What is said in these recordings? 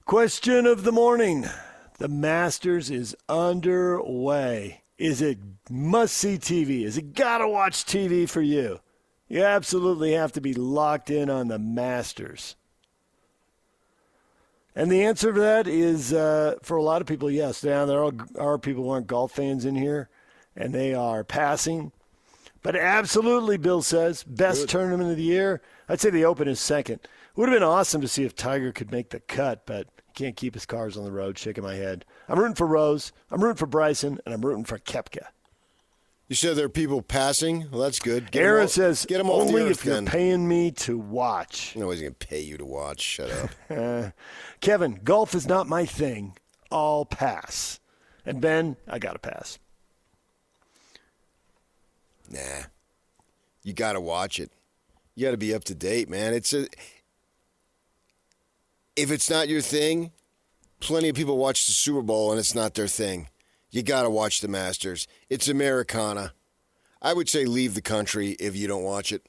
Question of the morning. The Masters is underway. Is it must-see TV? Is it gotta-watch TV for you? You absolutely have to be locked in on the Masters. And the answer to that is, for a lot of people, yes. Now, there are people who aren't golf fans in here, and they are passing. But absolutely, Bill says, best tournament of the year. I'd say the Open is second. Would have been awesome to see if Tiger could make the cut, but he can't keep his cars on the road, shaking my head. I'm rooting for Rose, I'm rooting for Bryson, and I'm rooting for Koepka. You said there are people passing? Well, that's good. Aaron says, get them off only the earth, if you're then. paying me to watch. Nobody's going to pay you to watch. Shut up. Kevin, golf is not my thing. I'll pass. And Ben, I got to pass. Nah. You got to watch it. You got to be up to date, man. If it's not your thing, plenty of people watch the Super Bowl and it's not their thing. You got to watch the Masters. It's Americana. I would say leave the country if you don't watch it.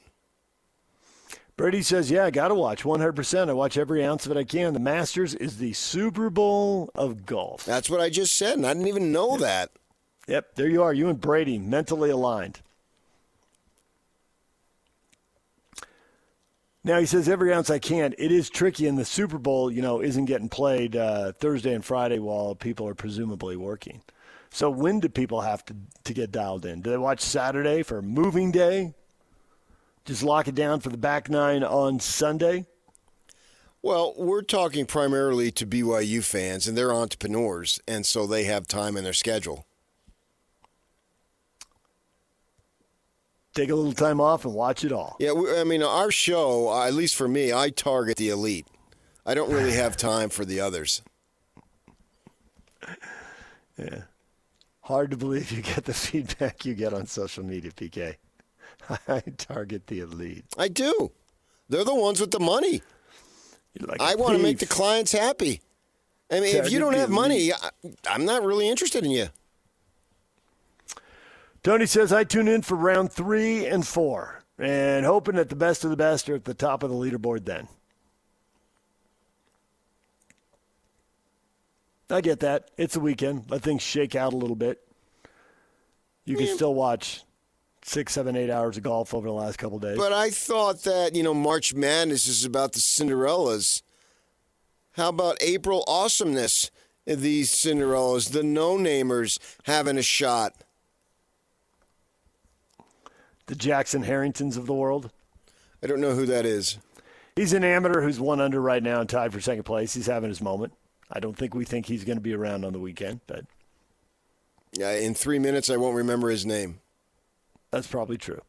Brady says, yeah, I got to watch 100%. I watch every ounce of it I can. The Masters is the Super Bowl of golf. That's what I just said, and I didn't even know that. Yep, there you are. You and Brady, mentally aligned. Now, he says, every ounce I can. It is tricky, and the Super Bowl, isn't getting played Thursday and Friday while people are presumably working. So when do people have to get dialed in? Do they watch Saturday for moving day? Just lock it down for the back nine on Sunday? Well, we're talking primarily to BYU fans, and they're entrepreneurs, and so they have time in their schedule. Take a little time off and watch it all. Yeah, our show, at least for me, I target the elite. I don't really have time for the others. Yeah. Hard to believe you get the feedback you get on social media, PK. I target the elite. I do. They're the ones with the money. I want to make the clients happy. I mean, if you don't have money, I'm not really interested in you. Tony says, I tune in for round 3 and 4 and hoping that the best of the best are at the top of the leaderboard then. I get that. It's a weekend. Let things shake out a little bit. You can still watch 6, 7, 8 hours of golf over the last couple of days. But I thought that, March Madness is about the Cinderellas. How about April awesomeness? These Cinderellas, the no-namers having a shot. The Jackson Harringtons of the world. I don't know who that is. He's an amateur who's 1 under right now and tied for second place. He's having his moment. I don't think we think he's going to be around on the weekend, but in 3 minutes, I won't remember his name. That's probably true.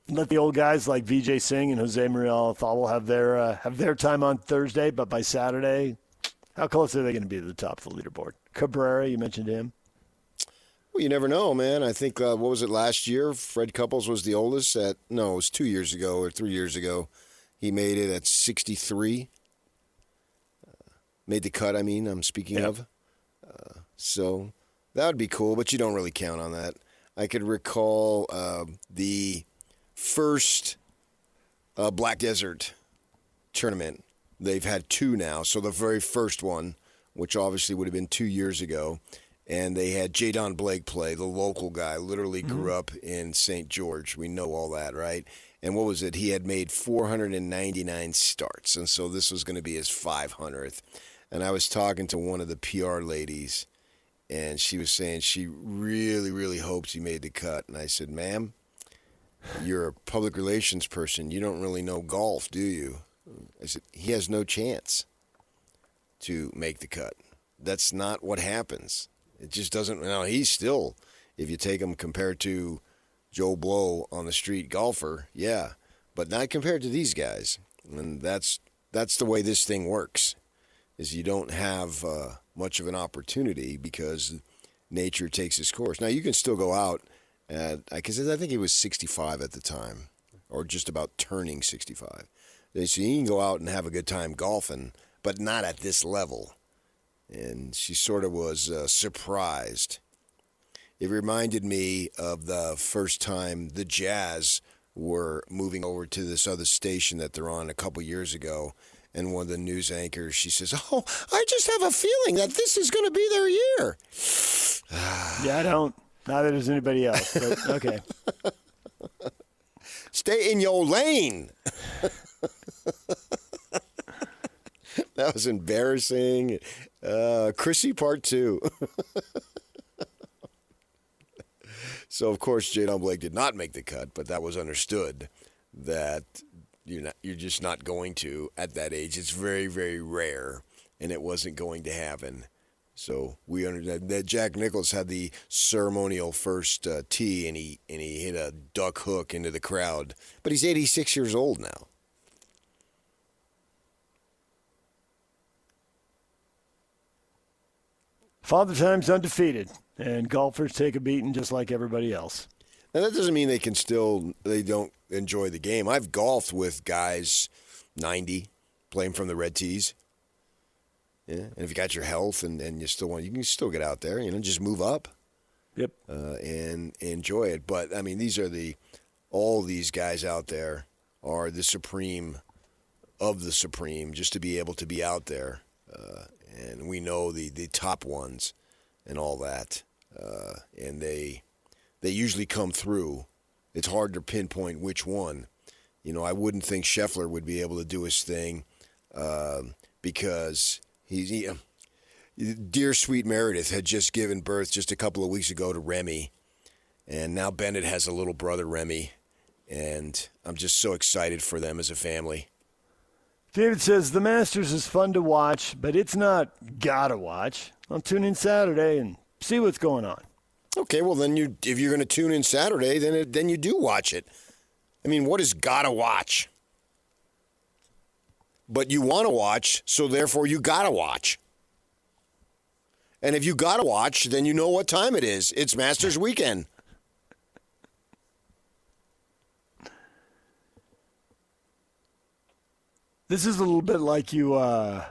Let the old guys like Vijay Singh and Jose Maria Althawal have their time on Thursday, but by Saturday, how close are they going to be to the top of the leaderboard? Cabrera, you mentioned him. Well, you never know, man. I think, what was it, last year? Fred Couples was the oldest it was 2 years ago or 3 years ago. He made it at 63. Made the cut, I'm speaking of. So that would be cool, but you don't really count on that. I could recall the first Black Desert tournament. They've had 2 now. So the very first one, which obviously would have been 2 years ago, and they had Jadon Blake play, the local guy, literally grew up in St. George. We know all that, right? And what was it? He had made 499 starts, and so this was going to be his 500th. And I was talking to one of the PR ladies, and she was saying she really, really hopes he made the cut. And I said, ma'am, you're a public relations person. You don't really know golf, do you? I said, he has no chance to make the cut. That's not what happens. It just doesn't. Now, he's still, if you take him compared to Joe Blow on the street golfer, yeah, but not compared to these guys. And that's the way this thing works, is you don't have much of an opportunity because nature takes its course. Now, you can still go out because I think he was 65 at the time, or just about turning 65. So you can go out and have a good time golfing, but not at this level. And she sort of was surprised. It reminded me of the first time the Jazz were moving over to this other station that they're on a couple years ago. And one of the news anchors, she says, "Oh, I just have a feeling that this is going to be their year." Yeah, I don't. Neither does anybody else. But okay. Stay in your lane. That was embarrassing. Chrissy part 2. So, of course, Jadon Blake did not make the cut, but that was understood that you're just not going to at that age. It's very, very rare, and it wasn't going to happen. So we understand that Jack Nicklaus had the ceremonial first tee, and he hit a duck hook into the crowd. But he's 86 years old now. Father Time's undefeated, and golfers take a beating just like everybody else. Now, that doesn't mean they don't enjoy the game. I've golfed with guys 90 playing from the red tees. Yeah, and if you got your health and you can still get out there, just move up. Yep. And enjoy it. But I mean, all these guys out there are the supreme of the supreme, just to be able to be out there. And we know the top ones and all that. And they usually come through. It's hard to pinpoint which one. I wouldn't think Scheffler would be able to do his thing because dear sweet Meredith had just given birth just a couple of weeks ago to Remy, and now Bennett has a little brother, Remy, and I'm just so excited for them as a family. David says, the Masters is fun to watch, but it's not gotta watch. I'll tune in Saturday and see what's going on. Okay, well, then if you're going to tune in Saturday, then you do watch it. I mean, what is gotta watch? But you want to watch, so therefore you gotta watch. And if you gotta watch, then you know what time it is. It's Masters weekend. This is a little bit like you were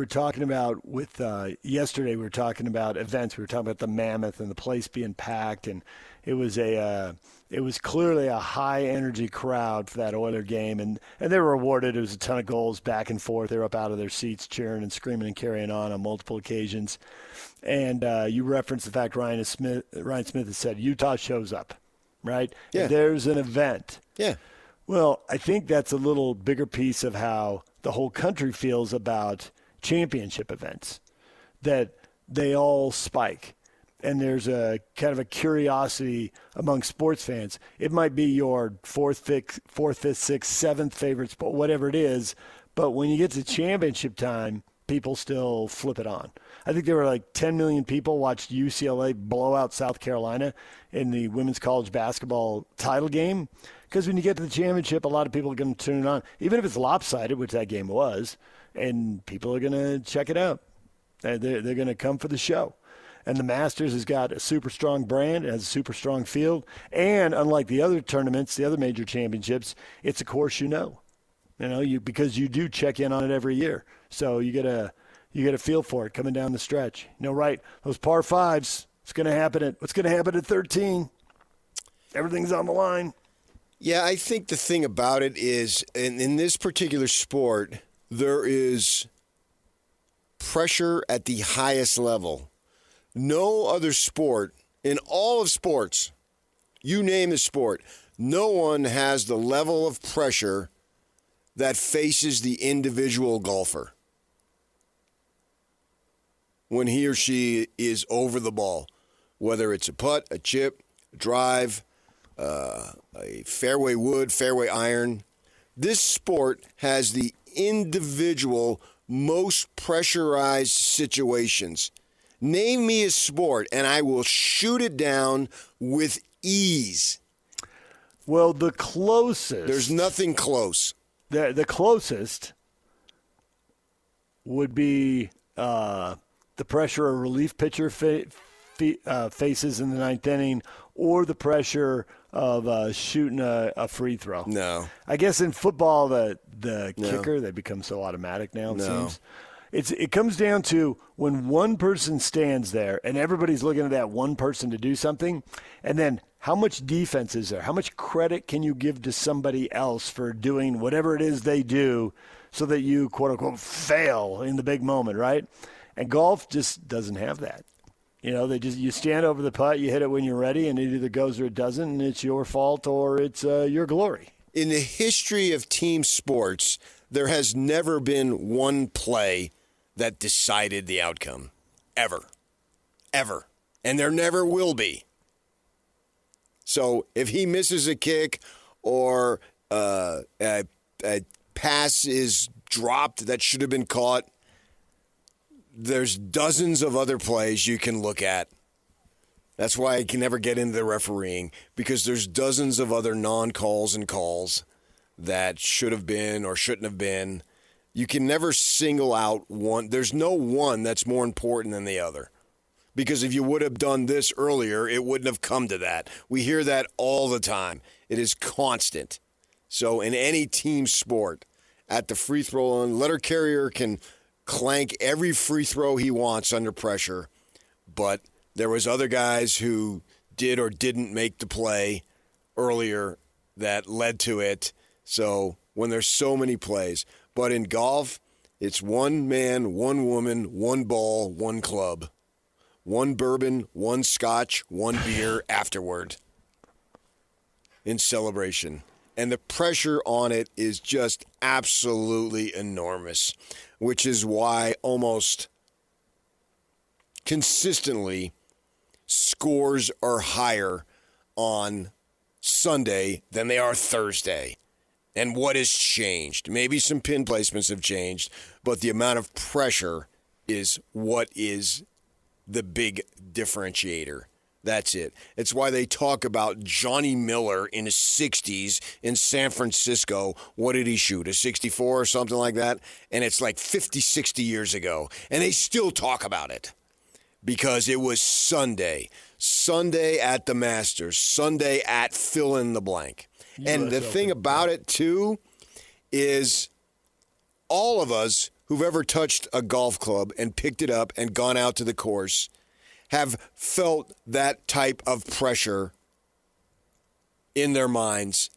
talking about with yesterday. We were talking about events. We were talking about the Mammoth and the place being packed, and it was clearly a high energy crowd for that Oiler game, and they were rewarded. It was a ton of goals back and forth. They were up out of their seats cheering and screaming and carrying on multiple occasions. And you referenced the fact Ryan Smith has said Utah shows up, right? Yeah. There's an event. Yeah. Well, I think that's a little bigger piece of how the whole country feels about championship events, that they all spike. And there's a kind of a curiosity among sports fans. It might be your fourth, fifth, sixth, seventh favorite sport, whatever it is. But when you get to championship time, people still flip it on. I think there were like 10 million people watched UCLA blow out South Carolina in the women's college basketball title game. Because when you get to the championship, a lot of people are going to turn it on, even if it's lopsided, which that game was, and people are going to check it out. They're going to come for the show. And the Masters has got a super strong brand. It has a super strong field. And unlike the other tournaments, the other major championships, it's a course because you do check in on it every year. So you get a feel for it coming down the stretch. Right, those par fives, what's going to happen at 13? Everything's on the line. Yeah, I think the thing about it is, in this particular sport, there is pressure at the highest level. No other sport, in all of sports, you name the sport, no one has the level of pressure that faces the individual golfer when he or she is over the ball, whether it's a putt, a chip, a drive, a fairway wood, fairway iron. This sport has the individual most pressurized situations. Name me a sport, and I will shoot it down with ease. Well, the closest. There's nothing close. The closest would be the pressure a relief pitcher faces in the ninth inning, or the pressure of shooting a free throw. No. I guess in football, the No. kicker, they become so automatic now, it No. seems. It comes down to when one person stands there and everybody's looking at that one person to do something, and then how much defense is there? How much credit can you give to somebody else for doing whatever it is they do so that you, quote unquote, fail in the big moment, right? And golf just doesn't have that. You stand over the putt, you hit it when you're ready, and it either goes or it doesn't, and it's your fault or it's your glory. In the history of team sports, there has never been one play that decided the outcome. Ever. Ever. And there never will be. So if he misses a kick or a pass is dropped that should have been caught, there's dozens of other plays you can look at. That's why I can never get into the refereeing, because there's dozens of other non-calls and calls that should have been or shouldn't have been. You can never single out one. There's no one that's more important than the other. Because if you would have done this earlier, it wouldn't have come to that. We hear that all the time. It is constant. So in any team sport, at the free throw line, letter carrier can clank every free throw he wants under pressure, but there was other guys who did or didn't make the play earlier that led to it. So when there's so many plays. But in golf, it's one man, one woman, one ball, one club. One bourbon, one scotch, one beer afterward in celebration. And the pressure on it is just absolutely enormous, which is why almost consistently scores are higher on Sunday than they are Thursday. And what has changed? Maybe some pin placements have changed, but the amount of pressure is what is the big differentiator. That's it. It's why they talk about Johnny Miller in his 60s in San Francisco. What did he shoot? A 64 or something like that? And it's like 50, 60 years ago. And they still talk about it because it was Sunday. Sunday at the Masters. Sunday at fill in the blank. And the thing about it, too, is all of us who've ever touched a golf club and picked it up and gone out to the course have felt that type of pressure in their minds,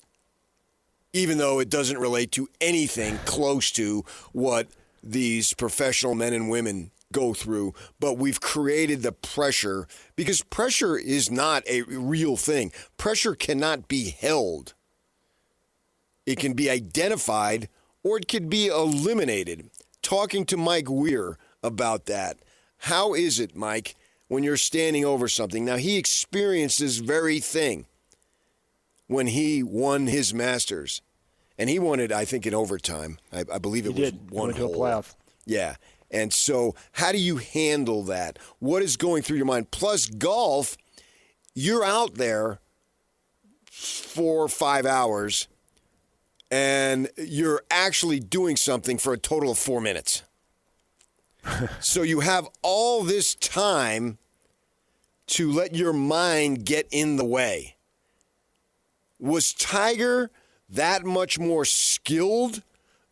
even though it doesn't relate to anything close to what these professional men and women go through. But we've created the pressure because pressure is not a real thing. Pressure cannot be held. It can be identified or it can be eliminated. Talking to Mike Weir about that. How is it, Mike, when you're standing over something? Now, he experienced this very thing when he won his Masters. And he won it, I think, in overtime. I believe it was one hole. To a playoff. Yeah. And so how do you handle that? What is going through your mind? Plus, golf, you're out there 4 or 5 hours, and you're actually doing something for a total of 4 minutes. So you have all this time to let your mind get in the way. Was Tiger that much more skilled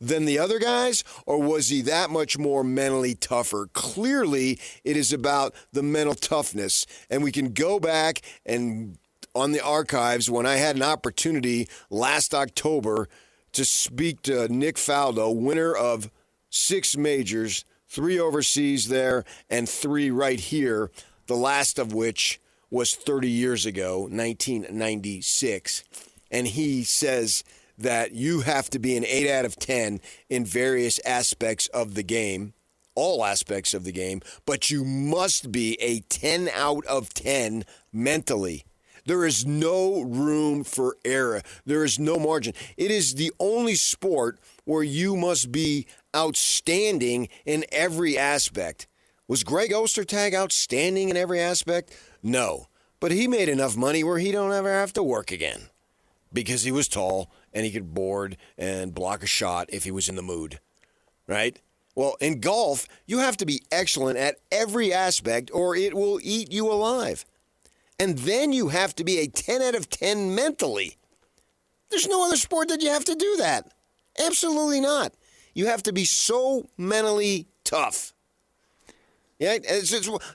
than the other guys, or was he that much more mentally tougher? Clearly, it is about the mental toughness, and we can go back and on the archives when I had an opportunity last October to speak to Nick Faldo, winner of 6 majors, 3 overseas there, and 3 right here, the last of which was 30 years ago, 1996. And he says that you have to be an 8 out of 10 in various aspects of the game, all aspects of the game, but you must be a 10 out of 10 mentally. There is no room for error. There is no margin. It is the only sport where you must be outstanding in every aspect. Was Greg Ostertag outstanding in every aspect? No. But he made enough money where he don't ever have to work again because he was tall and he could board and block a shot if he was in the mood, right? Well, in golf, you have to be excellent at every aspect or it will eat you alive. And then you have to be a 10 out of 10 mentally. There's no other sport that you have to do that. Absolutely not. You have to be so mentally tough. Yeah,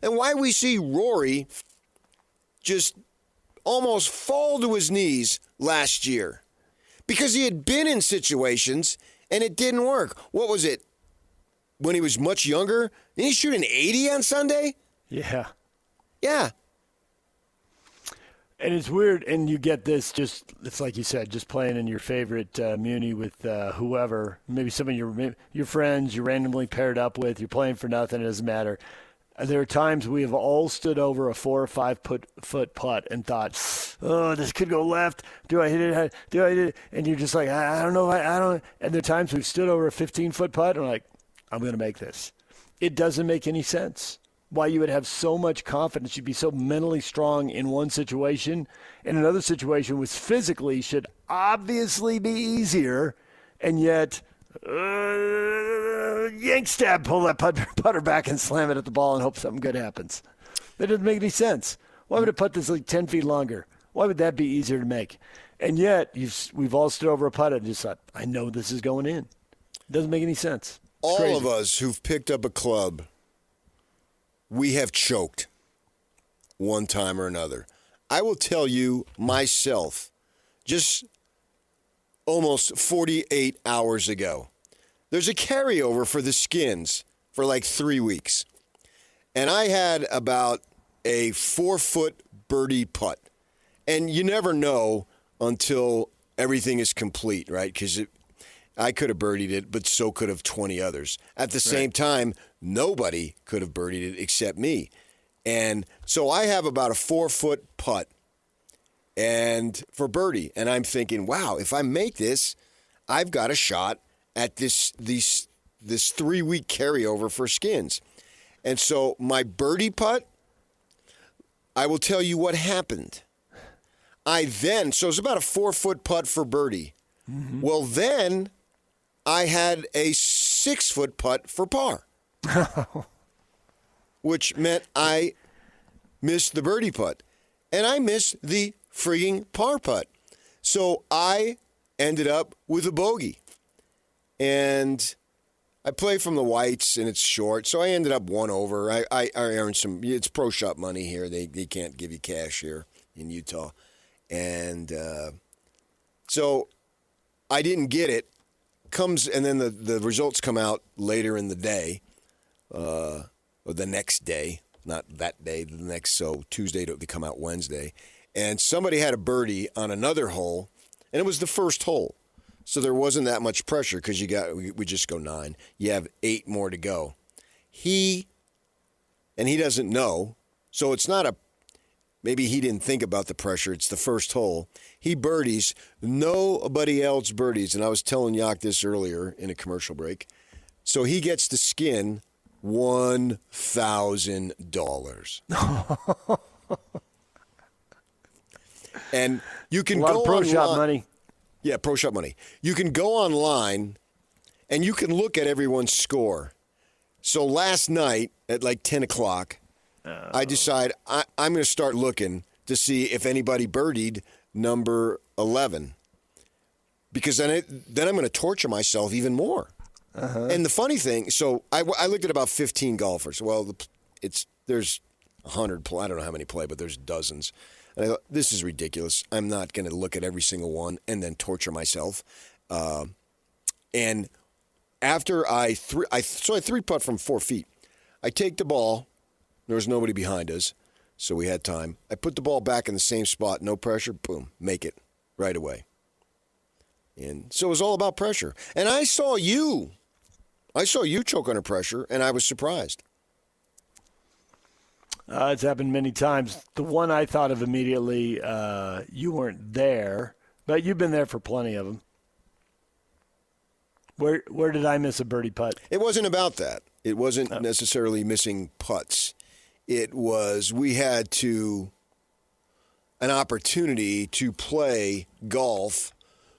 and why we see Rory just almost fall to his knees last year because he had been in situations and it didn't work. What was it? When he was much younger? Didn't he shoot an 80 on Sunday? Yeah. Yeah. And it's weird, and you get this it's like you said, just playing in your favorite muni with whoever, maybe some of your friends you're randomly paired up with, you're playing for nothing, it doesn't matter. There are times we have all stood over a 4 or 5 foot putt and thought, oh, this could go left. Do I hit it? Do I hit it? And you're just like, I don't know. I don't. And there are times we've stood over a 15-foot putt and we're like, I'm going to make this. It doesn't make any sense why you would have so much confidence. You'd be so mentally strong in one situation. In another situation, which physically should obviously be easier, and yet yank, stab, pull that putter back and slam it at the ball and hope something good happens. That doesn't make any sense. Why would a putt that's like 10 feet longer? Why would that be easier to make? And yet, we've all stood over a putt and just thought, I know this is going in. It doesn't make any sense. It's All crazy. of us who've picked up a club, we have choked one time or another. I will tell you myself, just almost 48 hours ago, there's a carryover for the Skins for like 3 weeks. And I had about a 4-foot birdie putt. And you never know until everything is complete, right? Because I could have birdied it, but so could have 20 others. At the same time, nobody could have birdied it except me. And so I have about a 4-foot putt and for birdie. And I'm thinking, wow, if I make this, I've got a shot at this 3-week carryover for Skins. And so my birdie putt, I will tell you what happened. So it's about a 4-foot putt for birdie. Mm-hmm. Well, then I had a 6-foot putt for par, which meant I missed the birdie putt, and I missed the frigging par putt. So I ended up with a bogey, and I play from the whites, and it's short, so I ended up 1 over. I earned some. It's pro shop money here. They can't give you cash here in Utah, and so I didn't get it. And then the results come out later in the day, or the next day, not that day, the next, so Tuesday, they come out Wednesday. And somebody had a birdie on another hole, and it was the first hole. So there wasn't that much pressure because we just go 9. You have 8 more to go. He doesn't know, so it's not maybe he didn't think about the pressure. It's the first hole. He birdies. Nobody else birdies. And I was telling Yak this earlier in a commercial break. So he gets to skin $1,000. And you can a lot go of pro shop online. money. Yeah, pro shop money. You can go online and you can look at everyone's score. So last night at like 10 o'clock, I decide I'm going to start looking to see if anybody birdied number 11. Because then I'm going to torture myself even more. Uh-huh. And the funny thing, so I looked at about 15 golfers. Well, there's 100, I don't know how many play, but there's dozens. And I thought, this is ridiculous. I'm not going to look at every single one and then torture myself. And after I 3-putt from 4 feet. I take the ball. There was nobody behind us, so we had time. I put the ball back in the same spot, no pressure, boom, make it right away. And so it was all about pressure. And I saw you choke under pressure, and I was surprised. It's happened many times. The one I thought of immediately, you weren't there, but you've been there for plenty of them. Where did I miss a birdie putt? It wasn't about that. It wasn't necessarily missing putts. It was we had an opportunity to play golf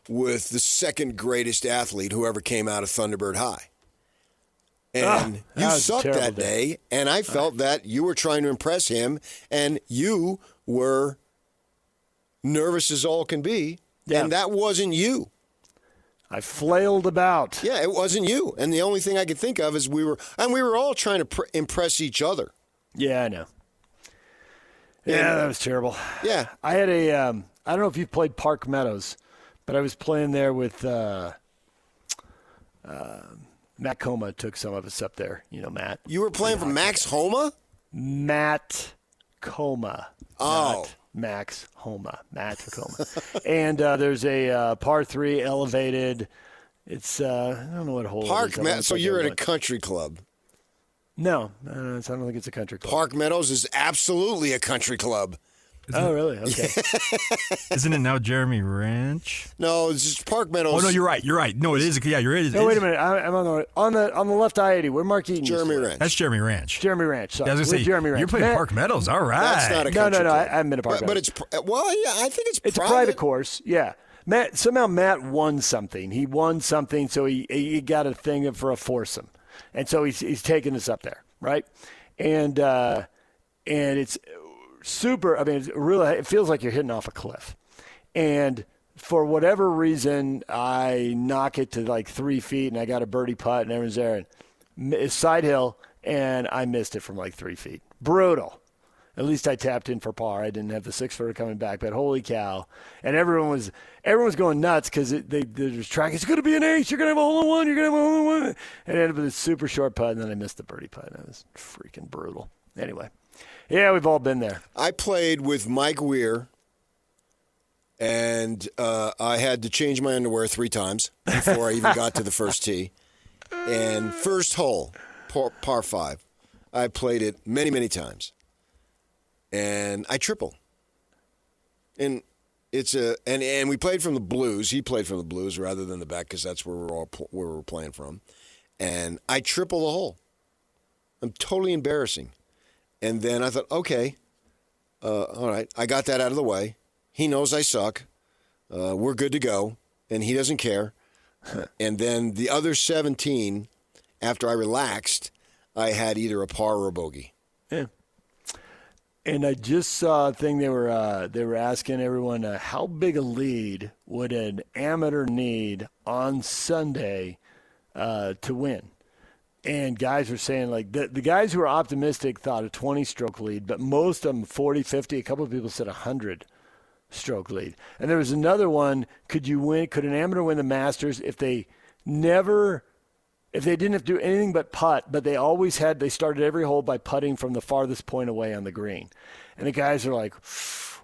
with the second greatest athlete who ever came out of Thunderbird High. And you sucked that day, and I felt that you were trying to impress him, and you were nervous as all can be, and that wasn't you. I flailed about. Yeah, it wasn't you. And the only thing I could think of is we were all trying to impress each other. Yeah, I know. Yeah, that was terrible. Yeah. I had a I don't know if you've played Park Meadows, but I was playing there with Matt Coma took some of us up there. You know Matt. You were playing for Max Homa? Matt Coma. Oh. Not Max Homa. Matt Coma. And there's a par 3 elevated. It's I don't know what hole Park it is. Meadows. So you're at a country club. No, I don't think it's a country club. Park Meadows is absolutely a country club. Oh, really? Okay. Isn't it now Jeremy Ranch? No, it's just Park Meadows. Oh no, you're right. You're right. No, it is. Yeah, you're right. No, wait a minute. I'm on the left I-80. Where Mark Eaton? Jeremy used to live. Ranch. That's Jeremy Ranch. Jeremy Ranch. Sorry. I was With gonna say Jeremy Ranch. you're playing Matt- Park Meadows. All right. That's not a No, country club. I haven't been to Park But Meadows. I think it's a private course. Yeah. Somehow Matt won something. He won something, so he got a thing for a foursome, and so he's taking us up there, right? And it's super. I mean, it feels like you're hitting off a cliff, and for whatever reason, I knock it to like 3 feet, and I got a birdie putt, and everyone's there, and it's side hill, and I missed it from like 3 feet. Brutal. At least I tapped in for par. I didn't have the 6-footer coming back, but holy cow! And everyone was going nuts because they was tracking. It's going to be an ace. You're going to have a hole in one. You're going to have a hole in one. And it ended up with a super short putt, and then I missed the birdie putt. That was freaking brutal. Anyway, yeah, we've all been there. I played with Mike Weir, and I had to change my underwear 3 times before I even got to the first tee. And first hole, par 5, I played it many, many times. And I triple. And and we played from the blues. He played from the blues rather than the back because that's where where we're playing from. And I triple the hole. I'm totally embarrassing. And then I thought, okay, all right, I got that out of the way. He knows I suck. We're good to go, and he doesn't care. And then the other 17, after I relaxed, I had either a par or a bogey. Yeah. And I just saw a thing they were asking everyone how big a lead would an amateur need on Sunday to win. And guys were saying, like, the guys who were optimistic thought a 20-stroke lead, but most of them 40, 50. A couple of people said 100-stroke lead. And there was another one, could an amateur win the Masters if they didn't have to do anything but putt, but they started every hole by putting from the farthest point away on the green. And the guys are like,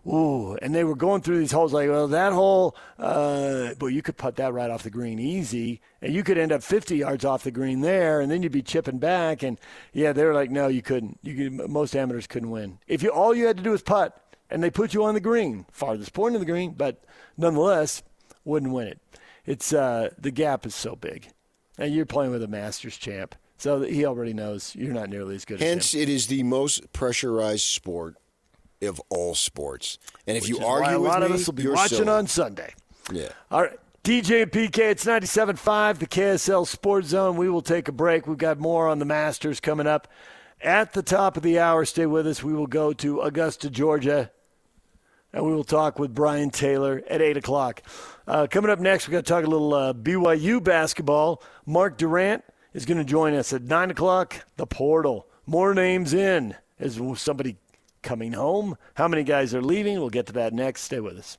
ooh, and they were going through these holes like, well, that hole, you could putt that right off the green easy, and you could end up 50 yards off the green there, and then you'd be chipping back. And yeah, they were like, no, you couldn't. Most amateurs couldn't win. All you had to do was putt, and they put you on the green, farthest point of the green, but nonetheless, wouldn't win it. It's the gap is so big. And you're playing with a Masters champ, so he already knows you're not nearly as good as him. Hence, it is the most pressurized sport of all sports. And if you argue with me, a lot of us will be you're watching silly. on Sunday. Yeah. All right. DJ and PK, it's 97.5, the KSL Sports Zone. We will take a break. We've got more on the Masters coming up. At the top of the hour, stay with us. We will go to Augusta, Georgia, and we will talk with Brian Taylor at 8 o'clock. Coming up next, we're going to talk a little BYU basketball. Mark Durant is going to join us at 9 o'clock, the portal. More names in. Is somebody coming home? How many guys are leaving? We'll get to that next. Stay with us.